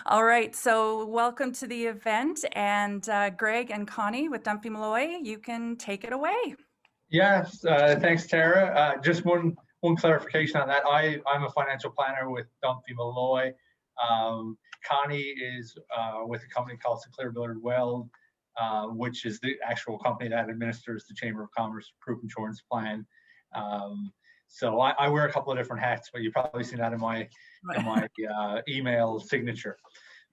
All right, so welcome to the event, and Greg and Connie with Dumpy Malloy, you can take it away. Yes, thanks, Tara. Just one clarification on that. I'm a financial planner with Dunphy Malloy. Connie is with a company called Sinclair Billard Weld, which is the actual company that administers the Chamber of Commerce Group Insurance Plan. So I wear a couple of different hats, but you've probably seen that in my email signature.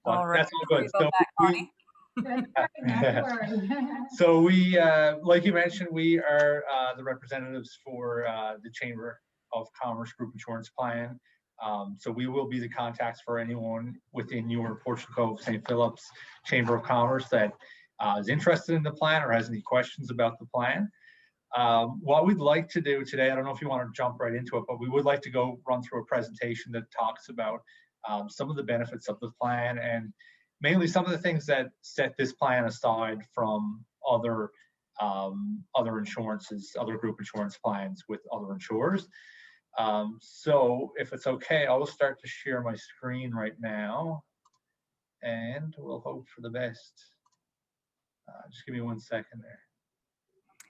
But All right, that's all sorry good. about that, Connie. So we, like you mentioned, we are the representatives for the Chamber of Commerce Group Insurance Plan. So we will be the contacts for anyone within your Portugal Cove St. Philip's Chamber of Commerce that is interested in the plan or has any questions about the plan. What we'd like to do today, I don't know if you want to jump right into it, but we would like to go run through a presentation that talks about some of the benefits of the plan and mainly some of the things that set this plan aside from other insurances, other group insurance plans with other insurers. So if it's okay, I will start to share my screen right now and we'll hope for the best. Just give me 1 second there.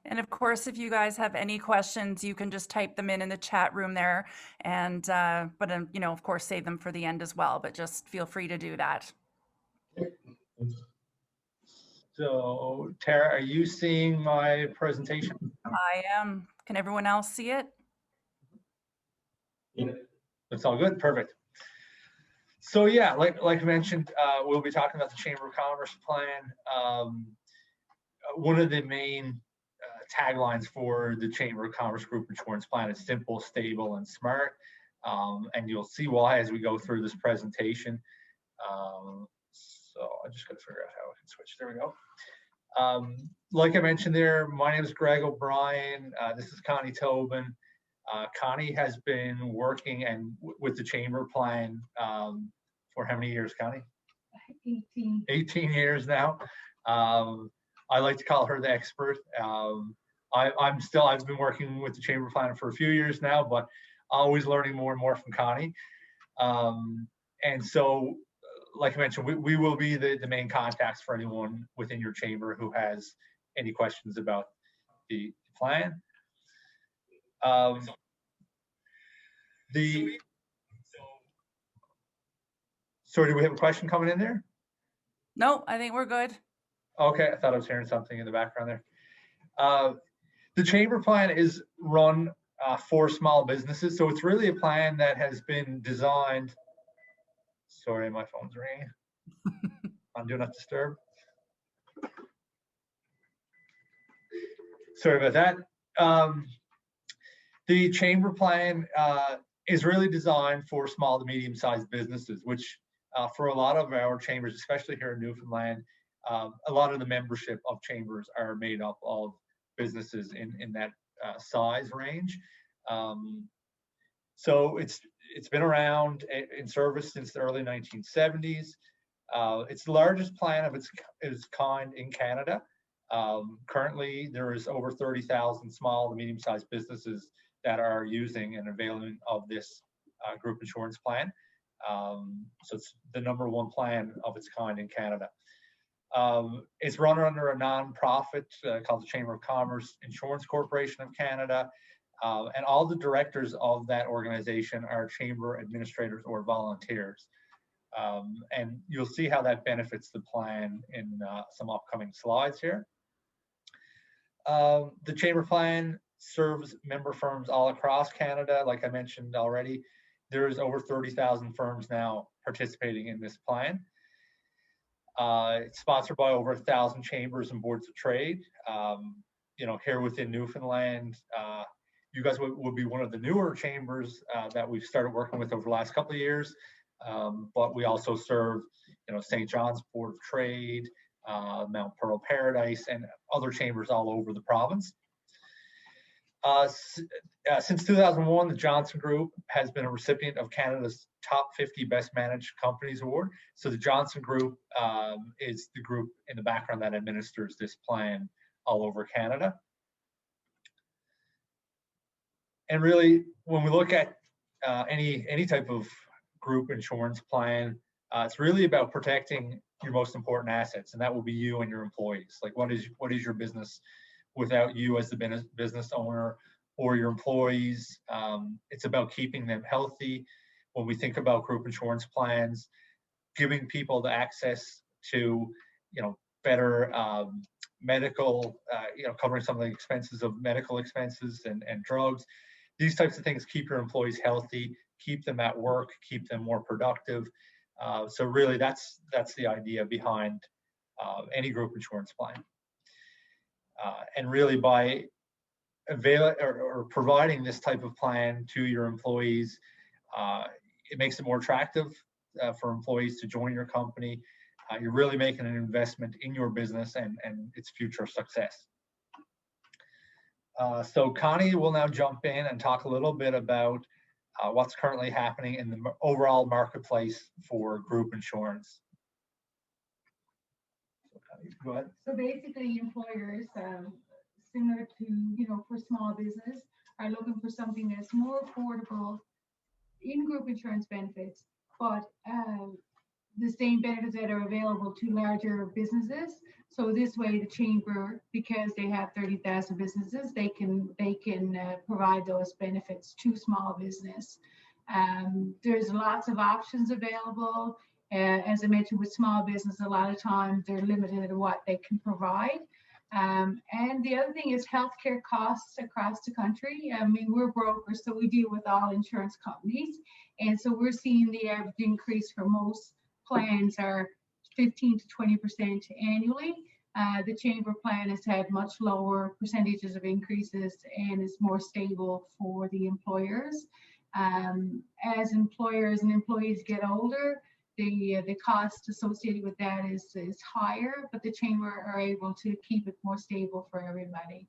And of course, if you guys have any questions, you can just type them in the chat room there, and of course, save them for the end as well. But just feel free to do that. So, Tara, are you seeing my presentation? I am. Can everyone else see it? Yeah. That's all good. Perfect. So yeah, like I mentioned, we'll be talking about the Chamber of Commerce plan. One of the main taglines for the Chamber of Commerce Group Insurance Plan is simple, stable, and smart. And you'll see why as we go through this presentation. So I just got to figure out how I can switch. There we go. Like I mentioned there, my name is Greg O'Brien. This is Connie Tobin. Connie has been working with the Chamber plan for how many years, Connie? 18. 18 years now. I like to call her the expert. I've been working with the Chamber plan for a few years now, but always learning more and more from Connie. And so, like I mentioned, we will be the main contacts for anyone within your chamber who has any questions about the plan. Sorry, do we have a question coming in there? No, I think we're good. Okay, I thought I was hearing something in the background there. The Chamber plan is run for small businesses, so it's really a plan that has been designed. Sorry, my phone's ringing. On Do Not Disturb. Sorry about that. The Chamber plan is really designed for small to medium-sized businesses, which for a lot of our chambers, especially here in Newfoundland, a lot of the membership of chambers are made up of businesses in that size range. So it's been around in service since the early 1970s. It's the largest plan of its kind in Canada. Currently, there is over 30,000 small to medium-sized businesses that are using and availing of this group insurance plan. So it's the #1 plan of its kind in Canada. It's run under a non-profit called the Chamber of Commerce Insurance Corporation of Canada. And all the directors of that organization are chamber administrators or volunteers. And you'll see how that benefits the plan in some upcoming slides here. The Chamber plan serves member firms all across Canada. Like I mentioned already, there's over 30,000 firms now participating in this plan. It's sponsored by over 1,000 chambers and boards of trade. Here within Newfoundland, you guys will be one of the newer chambers that we've started working with over the last couple of years. But we also serve, St. John's Board of Trade, Mount Pearl Paradise, and other chambers all over the province. Since 2001, the Johnson Group has been a recipient of Canada's Top 50 Best Managed Companies Award. So the Johnson Group is the group in the background that administers this plan all over Canada. And really, when we look at any type of group insurance plan, It's really about protecting your most important assets, and that will be you and your employees. Like, what is your business without you as the business owner or your employees? It's about keeping them healthy. When we think about group insurance plans, giving people the access to, better medical, covering some of the expenses of medical expenses and drugs. These types of things keep your employees healthy, keep them at work, keep them more productive. So really, that's the idea behind any group insurance plan. And really, by providing this type of plan to your employees, it makes it more attractive for employees to join your company. You're really making an investment in your business and its future success. So Connie will now jump in and talk a little bit about what's currently happening in the overall marketplace for group insurance. So Connie, go ahead. So basically, employers, similar to, for small business, are looking for something that's more affordable in group insurance benefits, but the same benefits that are available to larger businesses. So this way, the chamber, because they have 30,000 businesses, they can provide those benefits to small business. There's lots of options available. As I mentioned, with small business, a lot of times they're limited in what they can provide. And the other thing is healthcare costs across the country. I mean, we're brokers, so we deal with all insurance companies. And so we're seeing the average increase for most plans are 15 to 20% annually. The chamber plan has had much lower percentages of increases and is more stable for the employers. As employers and employees get older, the cost associated with that is higher, but the chamber are able to keep it more stable for everybody.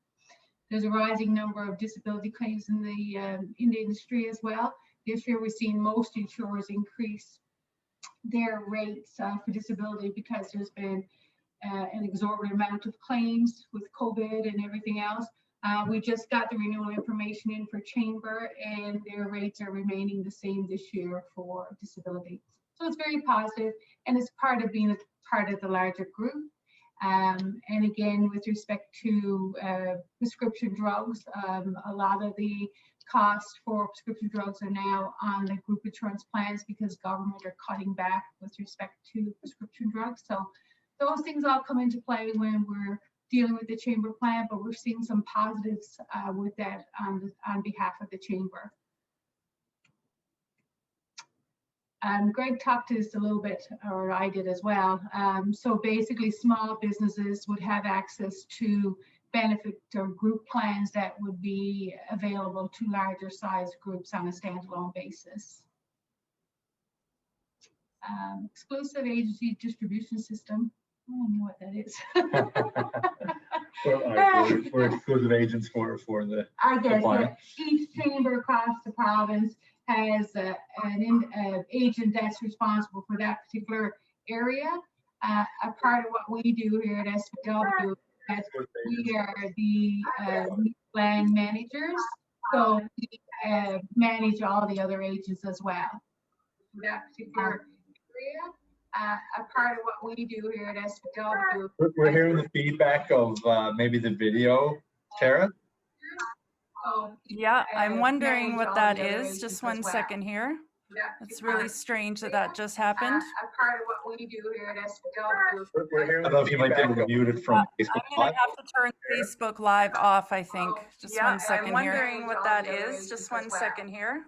There's a rising number of disability claims in the industry as well. This year, we're seeing most insurers increase their rates for disability because there's been an exorbitant amount of claims with COVID and everything else. We just got the renewal information in for chamber, and their rates are remaining the same this year for disability. So it's very positive, and it's part of being a part of the larger group. And again, with respect to prescription drugs, a lot of the costs for prescription drugs are now on the group insurance plans because government are cutting back with respect to prescription drugs. So those things all come into play when we're dealing with the chamber plan, but we're seeing some positives with that on behalf of the chamber. Greg talked to this a little bit, or I did as well. So basically, small businesses would have access to benefit or group plans that would be available to larger size groups on a standalone basis. Exclusive agency distribution system. I don't know what that is. Well, we're exclusive agents for the. I guess yeah. Each chamber across the province has an agent that's responsible for that particular area. A part of what we do here at SPW is we are the plan managers, so we manage all the other agents as well. That particular area. A part of what we do here at SPW. We're hearing the feedback of maybe the video, Tara. Yeah, I'm wondering what that is. Just one second here. It's really strange that just happened. A part of what we do here at SPW. I don't know if you might be able to mute it from Facebook I'm going to have to turn Facebook Live off, I think. Just one second here. I'm wondering what that is. Just one second here.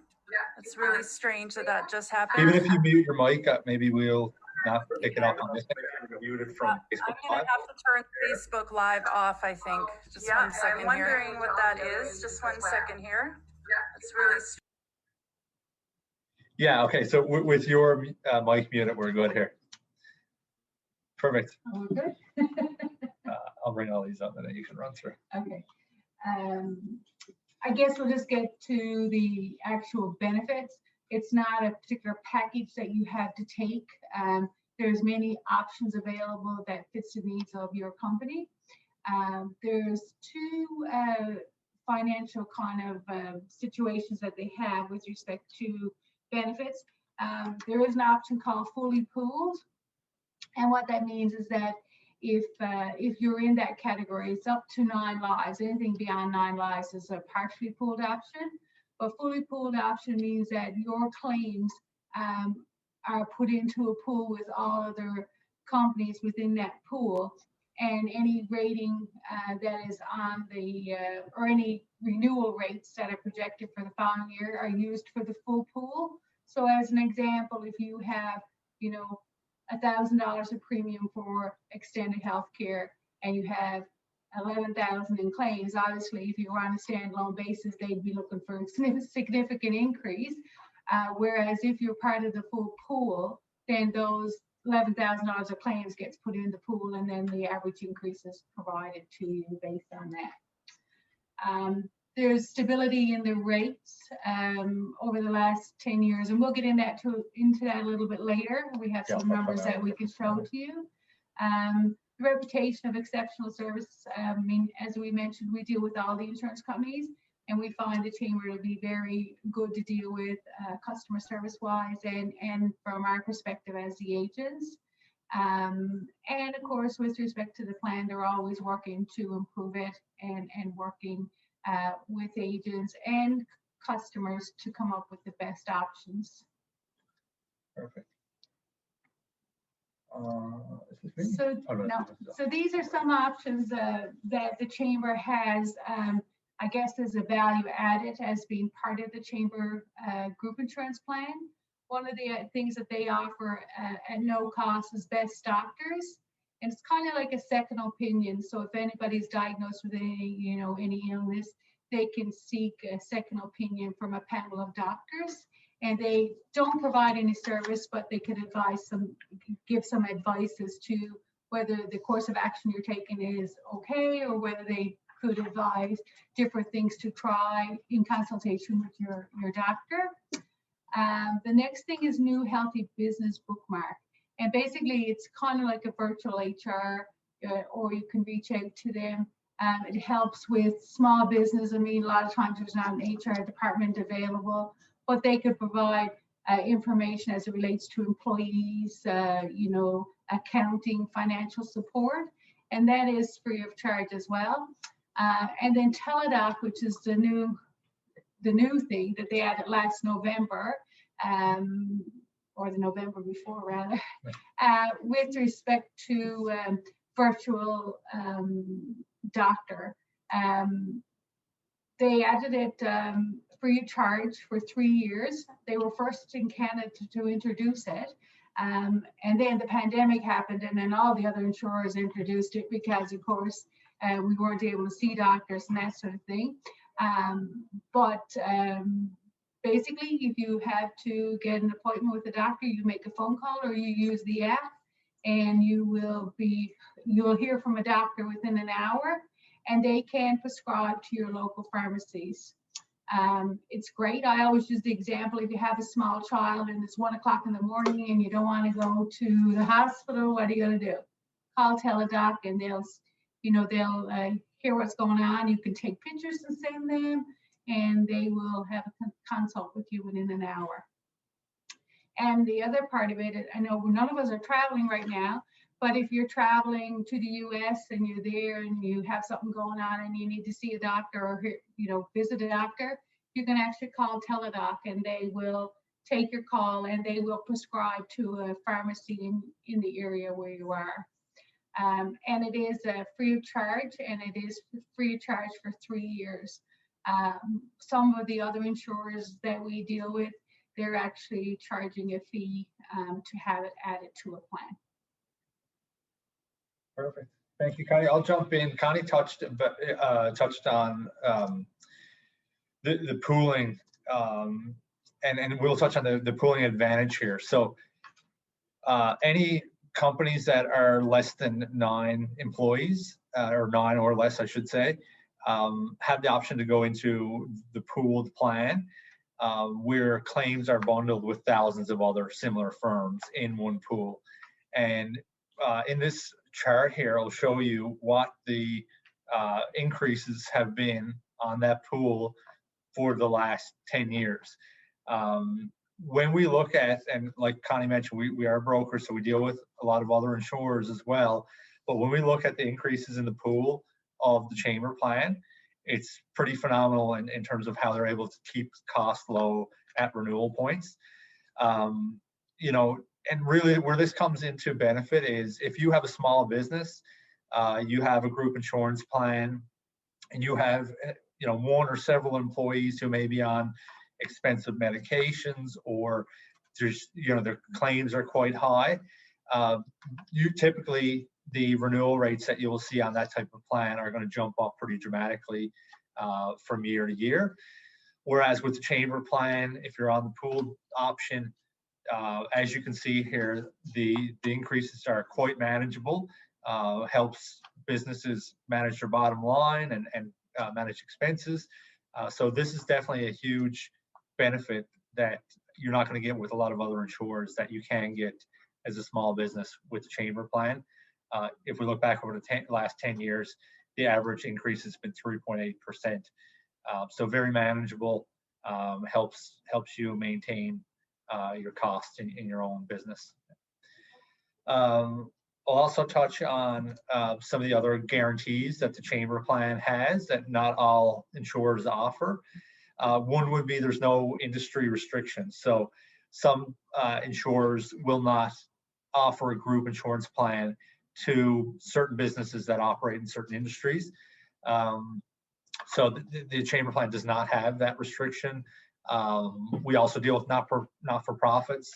It's really strange that just happened. Even if you mute your mic up, maybe we'll not pick it up on this. Mute it from Facebook I'm going to have to turn Facebook Live off, I think. Just one second here. I'm wondering what that is. Just one second here. It's really strange. Yeah, okay, so with your mic muted, we're good here. Perfect. Oh, we're good. I'll bring all these up and then you can run through. Okay. I guess we'll just get to the actual benefits. It's not a particular package that you have to take. There's many options available that fits the needs of your company. There's two financial kind of situations that they have with respect to benefits. There is an option called fully pooled. And what that means is that if you're in that category, it's up to 9 lives. Anything beyond 9 lives is a partially pooled option. But fully pooled option means that your claims are put into a pool with all other companies within that pool, and any rating that is on the or any renewal rates that are projected for the following year are used for the full pool. So as an example, if you have, you know, $1,000 of premium for extended health care and you have 11,000 in claims, obviously if you were on a standalone basis, they'd be looking for a significant increase. Whereas if you're part of the full pool, then those $11,000 of claims gets put in the pool, and then the average increase is provided to you based on that. There's stability in the rates over the last 10 years, and we'll get into that a little bit later. We have some numbers that we can show to you. The reputation of exceptional service, I mean, as we mentioned, we deal with all the insurance companies, and we find the chamber to be very good to deal with customer service wise and from our perspective as the agents. And of course, with respect to the plan, they're always working to improve it and working with agents and customers to come up with the best options. Perfect. Is this me? So, Oh, no. So these are some options that the chamber has, I guess, as a value added as being part of the chamber group insurance plan. One of the things that they offer at no cost is best doctors. And it's kind of like a second opinion. So if anybody's diagnosed with any illness, they can seek a second opinion from a panel of doctors. And they don't provide any service, but they could give some advice as to whether the course of action you're taking is okay, or whether they could advise different things to try in consultation with your doctor. The next thing is New Healthy Business Bookmark. And basically, it's kind of like a virtual HR, or you can reach out to them. It helps with small business. I mean, a lot of times there's not an HR department available, but they could provide information as it relates to employees, accounting, financial support, and that is free of charge as well. And then Teladoc, which is the new thing that they added last November, or the November before rather, with respect to virtual doctor. They added it free of charge for 3 years. They were first in Canada to introduce it. And then the pandemic happened, and then all the other insurers introduced it because, of course, we weren't able to see doctors and that sort of thing. Basically, if you have to get an appointment with a doctor, you make a phone call or you use the app, and you'll hear from a doctor within an hour, and they can prescribe to your local pharmacies. It's great. I always use the example, if you have a small child and it's 1 o'clock in the morning and you don't want to go to the hospital, what are you going to do? Call Teladoc, and they'll hear what's going on. You can take pictures and send them, and they will have a consult with you within an hour. And the other part of it, I know none of us are traveling right now, but if you're traveling to the US and you're there and you have something going on and you need to see a doctor or visit a doctor, you can actually call Teladoc, and they will take your call and they will prescribe to a pharmacy in the area where you are. And it is free of charge, and it is free of charge for 3 years. Some of the other insurers that we deal with, they're actually charging a fee to have it added to a plan. Perfect. Thank you, Connie. I'll jump in. Connie touched on the pooling, and we'll touch on the pooling advantage here. So any companies that are less than 9 employees, or 9 or less, I should say, have the option to go into the pooled plan, where claims are bundled with thousands of other similar firms in one pool. And in this chart here, I'll show you what the increases have been on that pool for the last 10 years. when we look at, and like Connie mentioned, we are brokers, so we deal with a lot of other insurers as well. But when we look at the increases in the pool of the chamber plan, it's pretty phenomenal in terms of how they're able to keep costs low at renewal points. You know, and really where this comes into benefit is if you have a small business, you have a group insurance plan, and you have, you know, one or several employees who may be on expensive medications, or there's, you know, their claims are quite high. You typically, the renewal rates that you will see on that type of plan are going to jump up pretty dramatically from year to year. Whereas with the chamber plan, if you're on the pooled option, as you can see here, the increases are quite manageable. Helps businesses manage their bottom line and manage expenses. So this is definitely a huge benefit that you're not going to get with a lot of other insurers that you can get as a small business with the chamber plan. If we look back over the last 10 years, the average increase has been 3.8%. So very manageable, helps you maintain your costs in your own business. I'll also touch on some of the other guarantees that the chamber plan has that not all insurers offer. One would be there's no industry restrictions. So some insurers will not offer a group insurance plan to certain businesses that operate in certain industries. So the chamber plan does not have that restriction. We also deal with not-for-profits.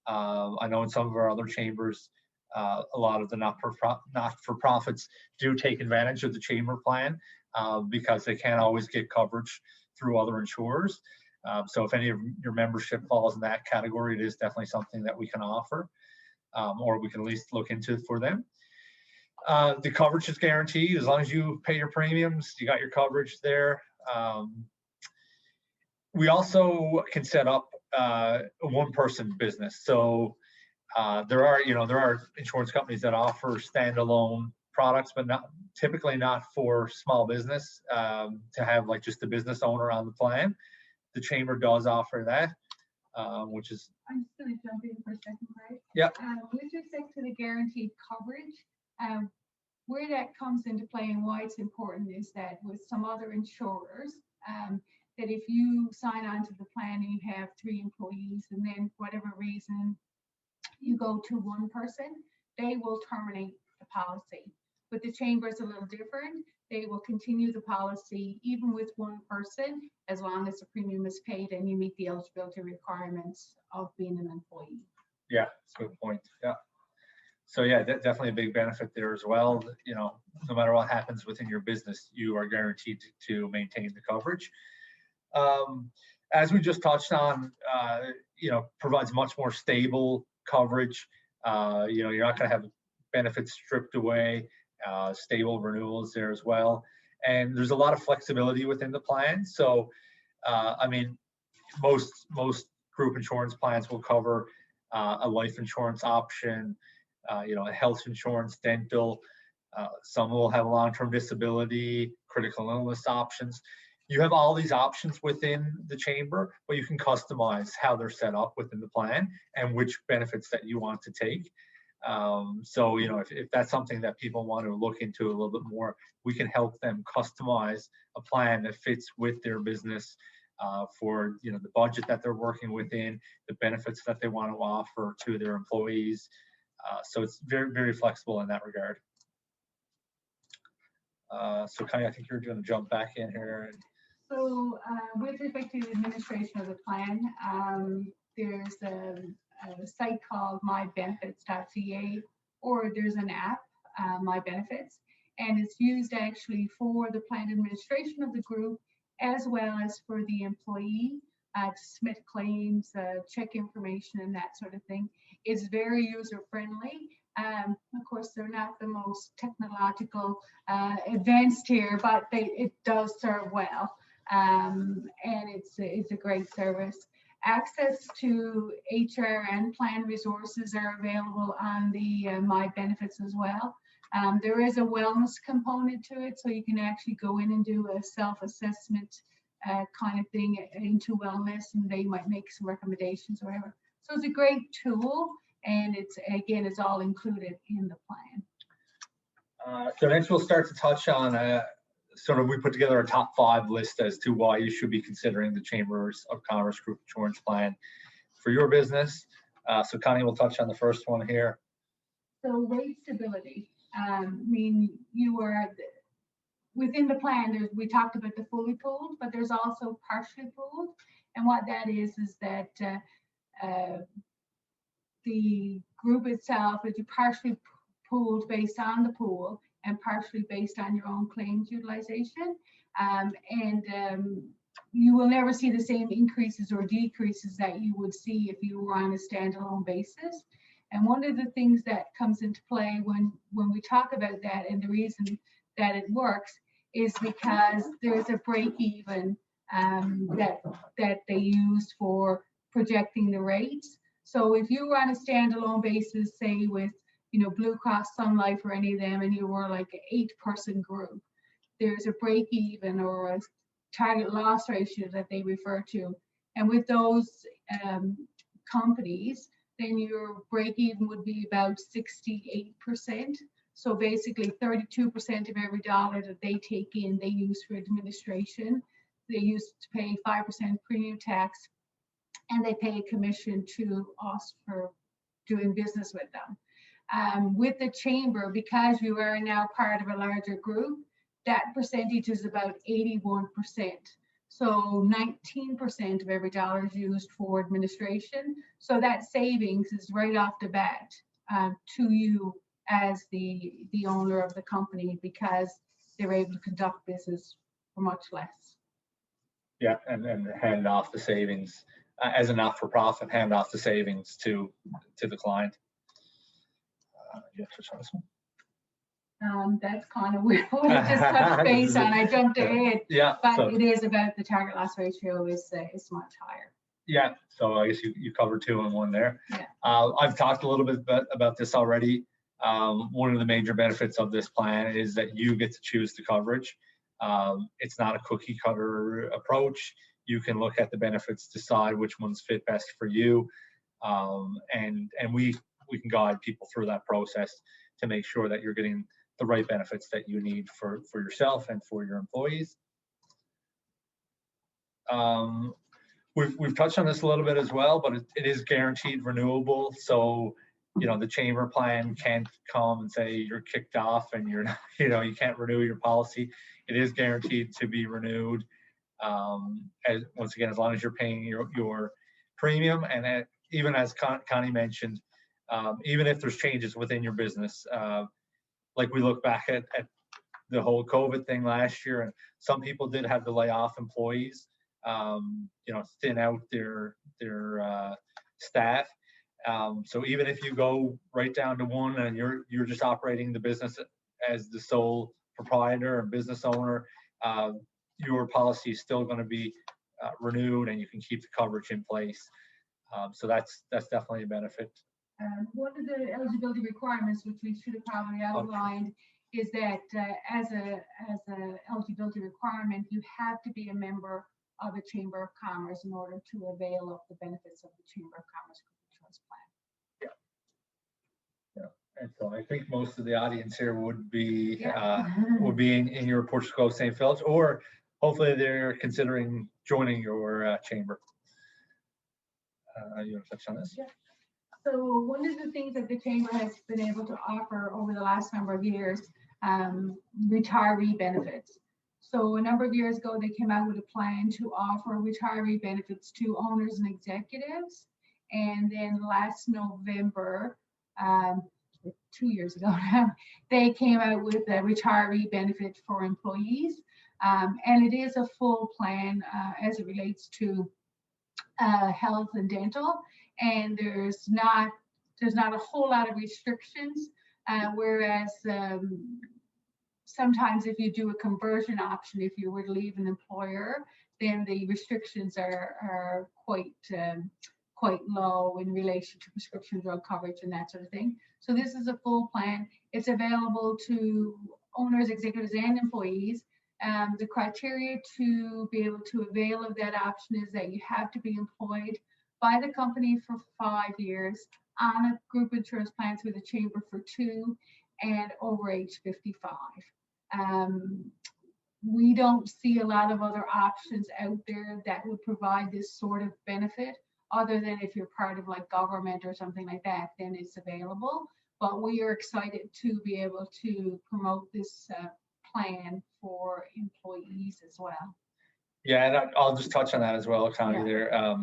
I know in some of our other chambers, a lot of the not-for-profits do take advantage of the chamber plan because they can't always get coverage through other insurers. So if any of your membership falls in that category, it is definitely something that we can offer, or we can at least look into for them. The coverage is guaranteed. As long as you pay your premiums, you got your coverage there. We also can set up a one-person business. So there are insurance companies that offer standalone products, but typically not for small business to have like just the business owner on the plan. The chamber does offer that, which is. I'm just going to jump in for a second, right? Yeah. With respect to the guaranteed coverage, where that comes into play and why it's important is that with some other insurers, that if you sign on to the plan and you have 3 employees and then for whatever reason you go to one person, they will terminate the policy. But the chamber is a little different. They will continue the policy even with one person as long as the premium is paid and you meet the eligibility requirements of being an employee. Yeah, that's a good point. Yeah. So yeah, definitely a big benefit there as well. You know, no matter what happens within your business, you are guaranteed to maintain the coverage. As we just touched on, you know, provides much more stable coverage. You know, you're not going to have benefits stripped away, stable renewals there as well. And there's a lot of flexibility within the plan. So, I mean, most group insurance plans will cover a life insurance option, you know, health insurance, dental. Some will have long-term disability, critical illness options. You have all these options within the chamber, but you can customize how they're set up within the plan and which benefits that you want to take. So, you know, if that's something that people want to look into a little bit more, we can help them customize a plan that fits with their business for, you know, the budget that they're working within, the benefits that they want to offer to their employees. So it's very, very flexible in that regard. So Connie, I think you're going to jump back in here. So with respect to the administration of the plan, there's a site called mybenefits.ca, or there's an app, My Benefits, and it's used actually for the plan administration of the group as well as for the employee to submit claims, check information and that sort of thing. It's very user friendly. Of course, they're not the most technological advanced here, but it does serve well. And it's a great service. Access to HR and plan resources are available on the My Benefits as well. There is a wellness component to it, so you can actually go in and do a self-assessment kind of thing into wellness, and they might make some recommendations or whatever. So it's a great tool, and it's all included in the plan. So next we'll start to touch on sort of, we put together a top 5 list as to why you should be considering the Chambers of Commerce Group Insurance Plan for your business. So Connie will touch on the first one here. So rate stability. I mean, you are within the plan. We talked about the fully pooled, but there's also partially pooled, and what that is that the group itself is partially pooled based on the pool and partially based on your own claims utilization. You will never see the same increases or decreases that you would see if you were on a standalone basis. And one of the things that comes into play when we talk about that, and the reason that it works, is because there's a break even that they use for projecting the rates. So if you were on a standalone basis, say with Blue Cross, Sun Life, or any of them, and you were like an 8-person group, there's a break even or a target loss ratio that they refer to. And with those companies, then your break even would be about 68%. So basically 32% of every dollar that they take in, they use for administration. They use to pay 5% premium tax, and they pay a commission to us for doing business with them. With the chamber, because you are now part of a larger group, that percentage is about 81%. So 19% of every dollar is used for administration. So that savings is right off the bat to you as the owner of the company, because they're able to conduct business for much less. Yeah, and hand off the savings as a not-for-profit, hand off the savings to the client. You have to touch on this one. That's kind of weird. I just touched base on. I jumped ahead. Yeah, but so, it is about the target loss ratio is much higher. Yeah, so I guess you covered 2 in 1 there. Yeah. I've talked a little bit about this already. One of the major benefits of this plan is that you get to choose the coverage. It's not a cookie cutter approach. You can look at the benefits, decide which ones fit best for you, and we can guide people through that process to make sure that you're getting the right benefits that you need for yourself and for your employees. We've touched on this a little bit as well, but it is guaranteed renewable. So, the chamber plan can't come and say you're kicked off and you're not, you can't renew your policy. It is guaranteed to be renewed. Once again, as long as you're paying your premium, and even as Connie mentioned, even if there's changes within your business, like we look back at the whole COVID thing last year, and some people did have to lay off employees, thin out their staff. So even if you go right down to 1 and you're just operating the business as the sole proprietor and business owner, your policy is still going to be renewed, and you can keep the coverage in place. So that's definitely a benefit. One of the eligibility requirements, which we should have probably outlined, is that as a eligibility requirement, you have to be a member of a Chamber of Commerce in order to avail of the benefits of the Chamber of Commerce Insurance Plan. Yeah. And so I think most of the audience here would be in your Portugal St. Philip's, or hopefully they're considering joining your chamber. You want to touch on this? Yeah. So one of the things that the chamber has been able to offer over the last number of years, retiree benefits. So a number of years ago, they came out with a plan to offer retiree benefits to owners and executives. And then last November, 2 years ago now, they came out with a retiree benefit for employees. And it is a full plan as it relates to health and dental. And there's not a whole lot of restrictions, whereas sometimes if you do a conversion option, if you were to leave an employer, then the restrictions are quite low in relation to prescription drug coverage and that sort of thing. So this is a full plan. It's available to owners, executives, and employees. The criteria to be able to avail of that option is that you have to be employed by the company for 5 years, on a group insurance plan through the chamber for 2, and over age 55. We don't see a lot of other options out there that would provide this sort of benefit, other than if you're part of like government or something like that, then it's available. But we are excited to be able to promote this plan for employees as well. Yeah, and I'll just touch on that as well, Connie. Yeah. There,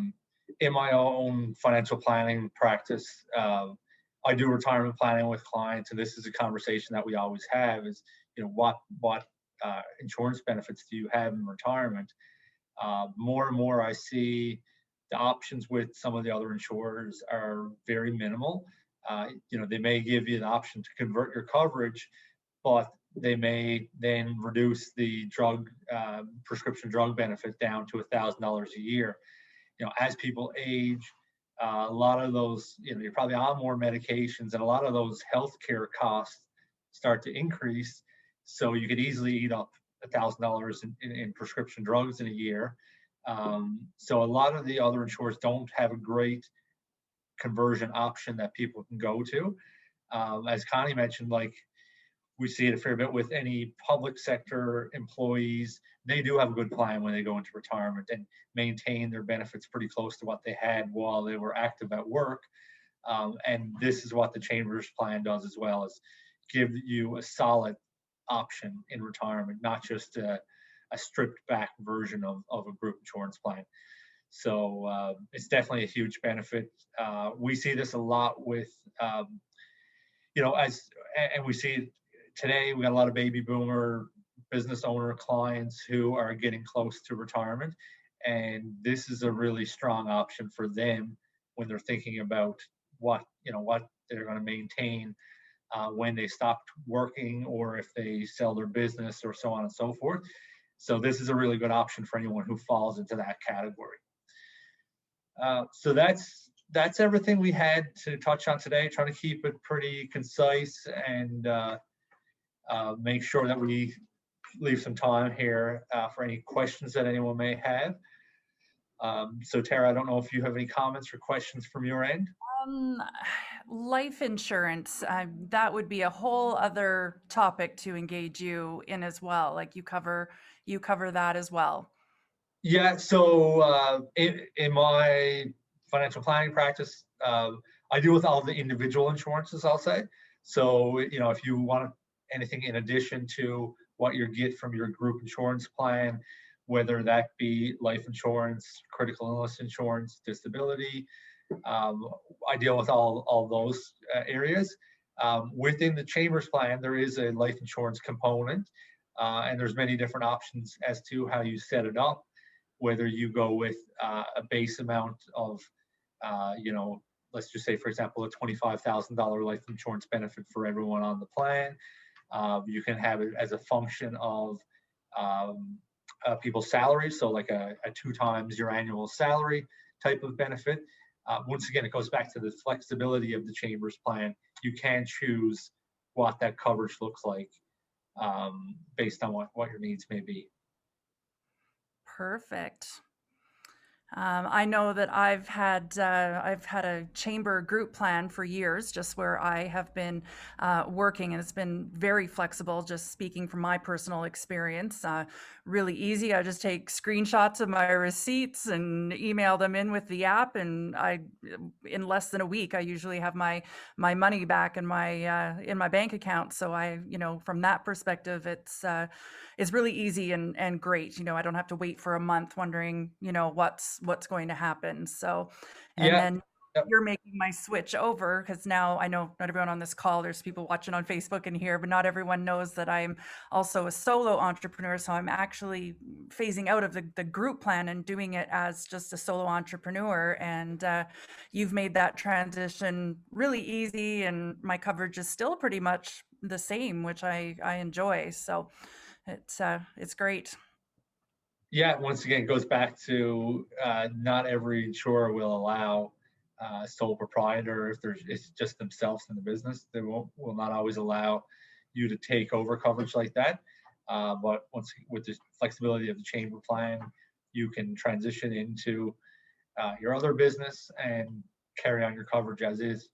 in my own financial planning practice, I do retirement planning with clients, and this is a conversation that we always have: is, you know, what insurance benefits do you have in retirement? More and more, I see the options with some of the other insurers are very minimal. You know, they may give you an option to convert your coverage, but they may then reduce the prescription drug benefit down to $1,000 a year. You know, as people age, a lot of those, you know, you're probably on more medications, and a lot of those healthcare costs start to increase. So you could easily eat up $1,000 in prescription drugs in a year. So a lot of the other insurers don't have a great conversion option that people can go to. As Connie mentioned, like, we see it a fair bit with any public sector employees. They do have a good plan when they go into retirement and maintain their benefits pretty close to what they had while they were active at work. And this is what the Chamber's plan does as well, is give you a solid option in retirement, not just a stripped back version of a group insurance plan. So it's definitely a huge benefit. We see this a lot with, you know, and we see today, we got a lot of baby boomer business owner clients who are getting close to retirement. And this is a really strong option for them when they're thinking about what they're going to maintain when they stop working, or if they sell their business, or so on and so forth. So this is a really good option for anyone who falls into that category. So that's everything we had to touch on today. Trying to keep it pretty concise and make sure that we leave some time here for any questions that anyone may have. So Tara, I don't know if you have any comments or questions from your end. Life insurance, that would be a whole other topic to engage you in as well. Like you cover that as well. Yeah, so in my financial planning practice, I deal with all the individual insurances, I'll say. So, you know, if you want anything in addition to what you get from your group insurance plan, whether that be life insurance, critical illness insurance, disability, I deal with all those areas. Within the Chamber's plan, there is a life insurance component, and there's many different options as to how you set it up, whether you go with a base amount of, you know, let's just say, for example, a $25,000 life insurance benefit for everyone on the plan. You can have it as a function of people's salaries, so like a 2 times your annual salary type of benefit. Once again, it goes back to the flexibility of the Chamber's plan. You can choose what that coverage looks like based on what your needs may be. Perfect. I know that I've had a chamber group plan for years, just where I have been working, and it's been very flexible. Just speaking from my personal experience, really easy. I just take screenshots of my receipts and email them in with the app, and in less than a week, I usually have my money back in my bank account. So from that perspective, it's really easy and great. I don't have to wait for a month wondering, what's going to happen. So, and Yeah. then you're making my switch over, because now I know not everyone on this call, there's people watching on Facebook and here, but not everyone knows that I'm also a solo entrepreneur. So I'm actually phasing out of the group plan and doing it as just a solo entrepreneur. And you've made that transition really easy, and my coverage is still pretty much the same, which I enjoy. So it's great. Yeah, once again, it goes back to not every insurer will allow sole proprietor if it's just themselves in the business. They will not always allow you to take over coverage like that. But once with the flexibility of the chamber plan, you can transition into your other business and carry on your coverage as is.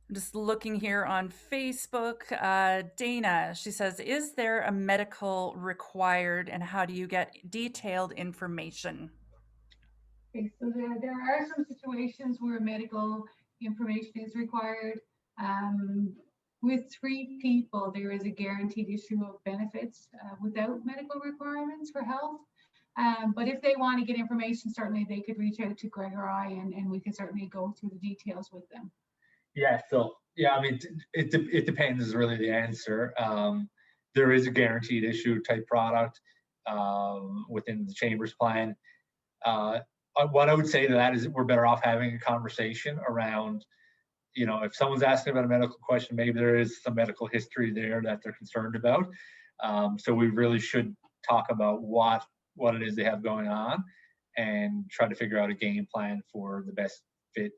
I'm just looking here on Facebook. Dana, she says, is there a medical required and how do you get detailed information? Okay, so there are some situations where medical information is required. With 3 people, there is a guaranteed issue of benefits without medical requirements for health. But if they want to get information, certainly they could reach out to Greg or I, and we could certainly go through the details with them. Yeah, so yeah, I mean, it depends is really the answer. There is a guaranteed issue type product within the Chambers plan. What I would say to that is we're better off having a conversation around, if someone's asking about a medical question, maybe there is some medical history there that they're concerned about. So we really should talk about what it is they have going on and try to figure out a game plan for the best fit.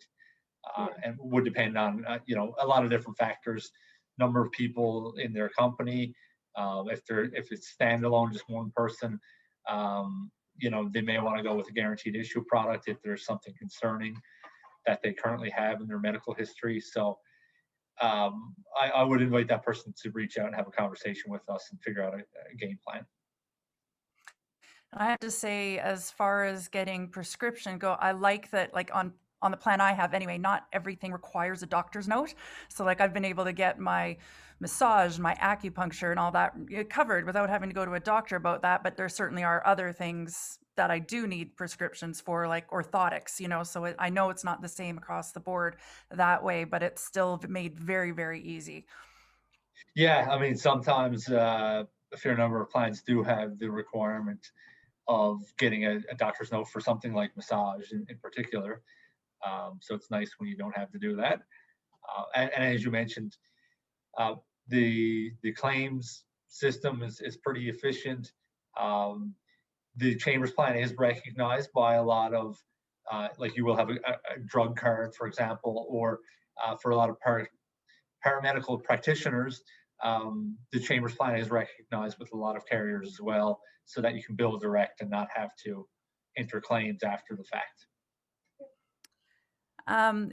And would depend on, a lot of different factors, number of people in their company. If it's standalone, just one person, they may want to go with a guaranteed issue product if there's something concerning that they currently have in their medical history. So I would invite that person to reach out and have a conversation with us and figure out a game plan. I have to say, as far as getting prescription go, I like that, like on the plan I have anyway, not everything requires a doctor's note. So like I've been able to get my massage, my acupuncture and all that covered without having to go to a doctor about that. But there certainly are other things that I do need prescriptions for, like orthotics, so I know it's not the same across the board that way, but it's still made very, very easy. Yeah, I mean, sometimes a fair number of plans do have the requirement of getting a doctor's note for something like massage in particular. So it's nice when you don't have to do that. And as you mentioned, the claims system is pretty efficient. The Chambers plan is recognized by a lot of, like you will have a drug card, for example, or for a lot of paramedical practitioners, the Chambers plan is recognized with a lot of carriers as well, so that you can bill direct and not have to enter claims after the fact.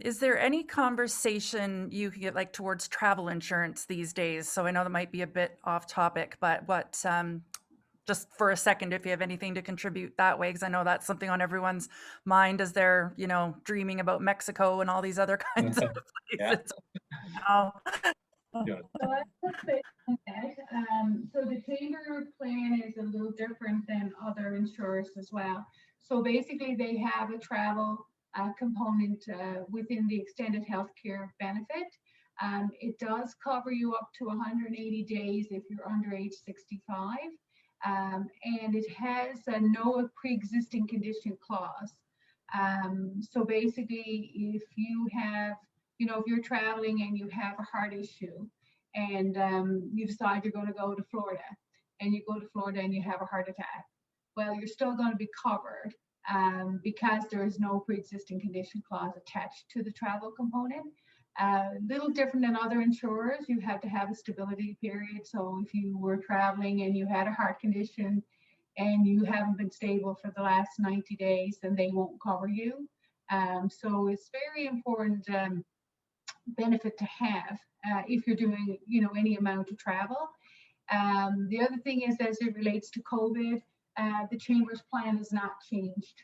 Is there any conversation you can get like towards travel insurance these days? So I know that might be a bit off topic, but just for a second, if you have anything to contribute that way, because I know that's something on everyone's mind as they're, dreaming about Mexico and all these other kinds of places. So I would say that, so the chamber plan is a little different than other insurers as well. So basically they have a travel component within the extended healthcare benefit. It does cover you up to 180 days if you're under age 65. And it has a no pre-existing condition clause. So basically, if you have, if you're traveling and you have a heart issue and you decide you're going to go to Florida and you go to Florida and you have a heart attack, well, you're still going to be covered because there is no pre-existing condition clause attached to the travel component. Little different than other insurers, you have to have a stability period. So if you were traveling and you had a heart condition and you haven't been stable for the last 90 days, then they won't cover you. So it's very important benefit to have if you're doing, any amount of travel. The other thing is, as it relates to COVID, the Chambers plan is not changed.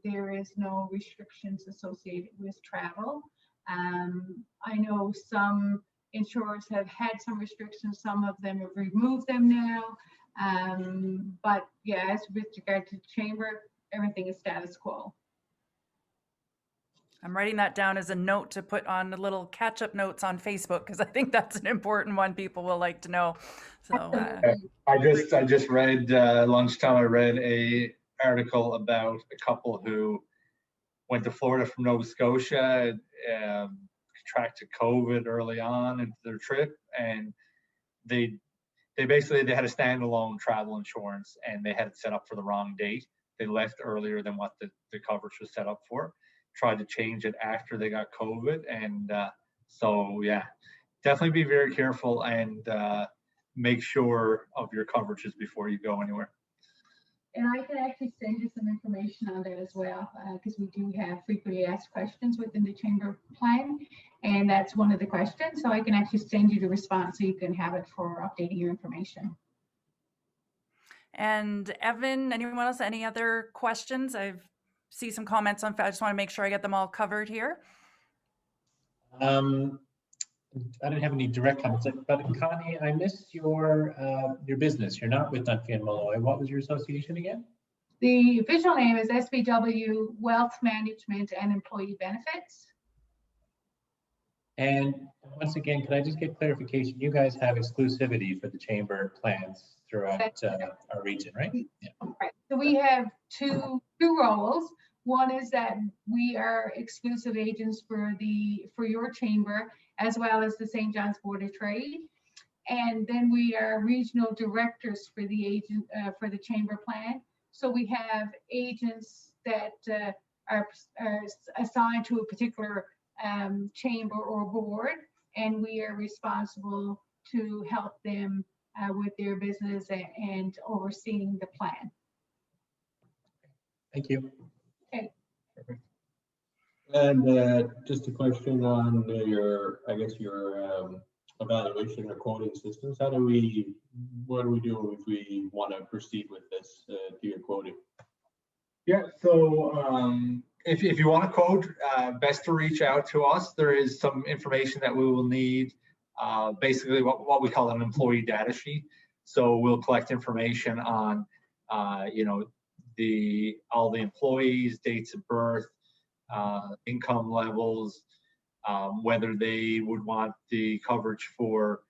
There is no restrictions associated with travel. I know some insurers have had some restrictions, some of them have removed them now. But yeah, as with regard to chamber, everything is status quo. I'm writing that down as a note to put on the little catch-up notes on Facebook, because I think that's an important one people will like to know. So I just read lunchtime. I read a article about a couple who went to Florida from Nova Scotia, contracted COVID early on into their trip, and they had a standalone travel insurance, and they had it set up for the wrong date. They left earlier than what the coverage was set up for. Tried to change it after they got COVID, and so yeah, definitely be very careful. And make sure of your coverages before you go anywhere. And I can actually send you some information on that as well, because we do have frequently asked questions within the chamber plan, and that's one of the questions. So I can actually send you the response so you can have it for updating your information. And Evan, anyone else, any other questions? I see some comments on, I just want to make sure I get them all covered here. I didn't have any direct comments, but Connie, I missed your business. You're not with Dunphy and Malloy. What was your association again? The official name is SBW Wealth Management and Employee Benefits. And once again, can I just get clarification? You guys have exclusivity for the chamber plans throughout our region, right? Yeah. Right. So we have two roles. One is that we are exclusive agents for your chamber, as well as the St. John's Board of Trade. And then we are regional directors for the chamber plan. So we have agents that are assigned to a particular chamber or board, and we are responsible to help them with their business and overseeing the plan. Thank you. Okay. And just a question on your evaluation or quoting systems. What do we do if we want to proceed with this to your quoting? Yeah, so if you want to quote, best to reach out to us. There is some information that we will need, basically what we call an employee data sheet. So we'll collect information on, all the employees, dates of birth, income levels, whether they would want the coverage for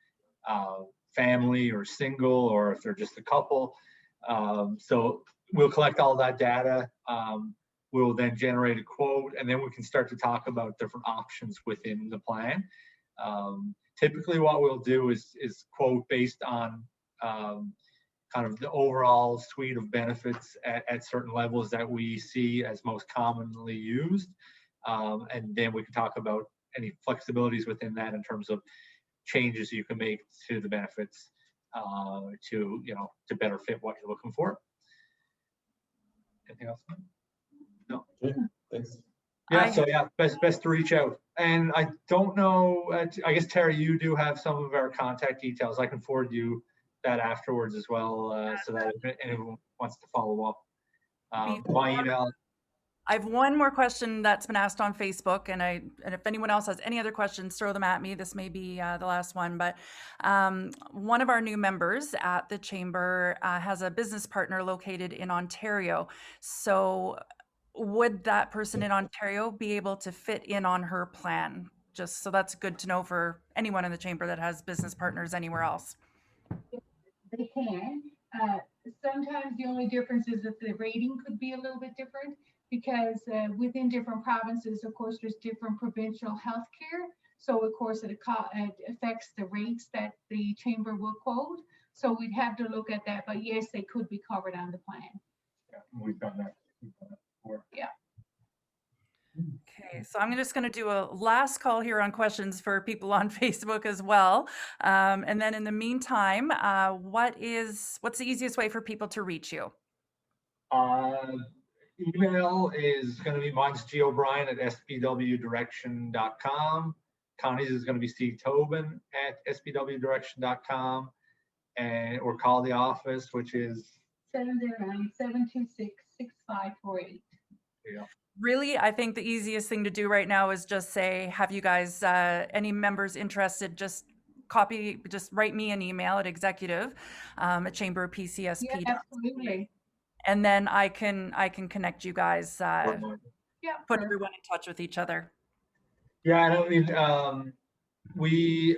family or single, or if they're just a couple. So we'll collect all that data. We'll then generate a quote, and then we can start to talk about different options within the plan. Typically what we'll do is quote based on kind of the overall suite of benefits at certain levels that we see as most commonly used. And then we can talk about any flexibilities within that in terms of changes you can make to the benefits to better fit what you're looking for. Anything else? No. Yeah, thanks. Yeah, best to reach out. And I don't know, I guess Terry, you do have some of our contact details. I can forward you that afterwards as well, so that if anyone wants to follow up, my email. I have one more question that's been asked on Facebook, and if anyone else has any other questions, throw them at me. This may be the last one, but one of our new members at the chamber has a business partner located in Ontario. So would that person in Ontario be able to fit in on her plan? Just so that's good to know for anyone in the chamber that has business partners anywhere else. They can. Sometimes the only difference is that the rating could be a little bit different, because within different provinces, of course, there's different provincial health care. So of course it affects the rates that the chamber will quote. So we'd have to look at that, but yes, they could be covered on the plan. Yeah, we've done that before. Yeah. Okay, so I'm just going to do a last call here on questions for people on Facebook as well. And then in the meantime, what's the easiest way for people to reach you? Email is going to be, mine's gobrien@sbwdirection.com. Connie's is going to be ctobin@sbwdirection.com, or call the office, which is 709-726-6548. Yeah. Really, I think the easiest thing to do right now is just say, have you guys, any members interested, just write me an email at executive@chamberpcsp. Yeah, absolutely. And then I can connect you guys, Yeah. put everyone in touch with each other. Yeah, I mean, we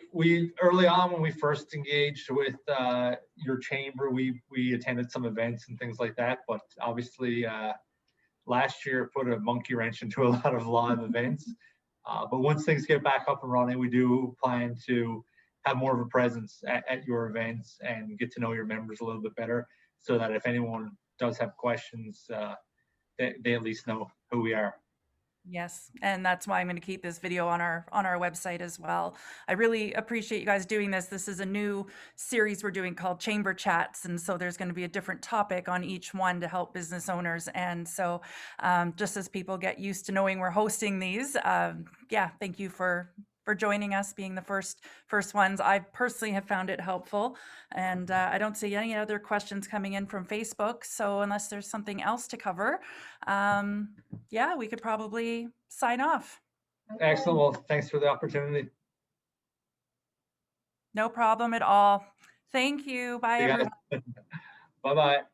early on when we first engaged with your chamber, we attended some events and things like that, but obviously last year put a monkey wrench into a lot of live events. But once things get back up and running, we do plan to have more of a presence at your events and get to know your members a little bit better, so that if anyone does have questions, they at least know who we are. Yes, and that's why I'm going to keep this video on our website as well. I really appreciate you guys doing this. This is a new series we're doing called Chamber Chats, and so there's going to be a different topic on each one to help business owners. And so, just as people get used to knowing we're hosting these, yeah, thank you for joining us, being the first ones. I personally have found it helpful, and I don't see any other questions coming in from Facebook. So unless there's something else to cover, yeah, we could probably sign off. Okay. Excellent. Well, thanks for the opportunity. No problem at all. Thank you. Bye, See you everyone. guys. Bye-bye.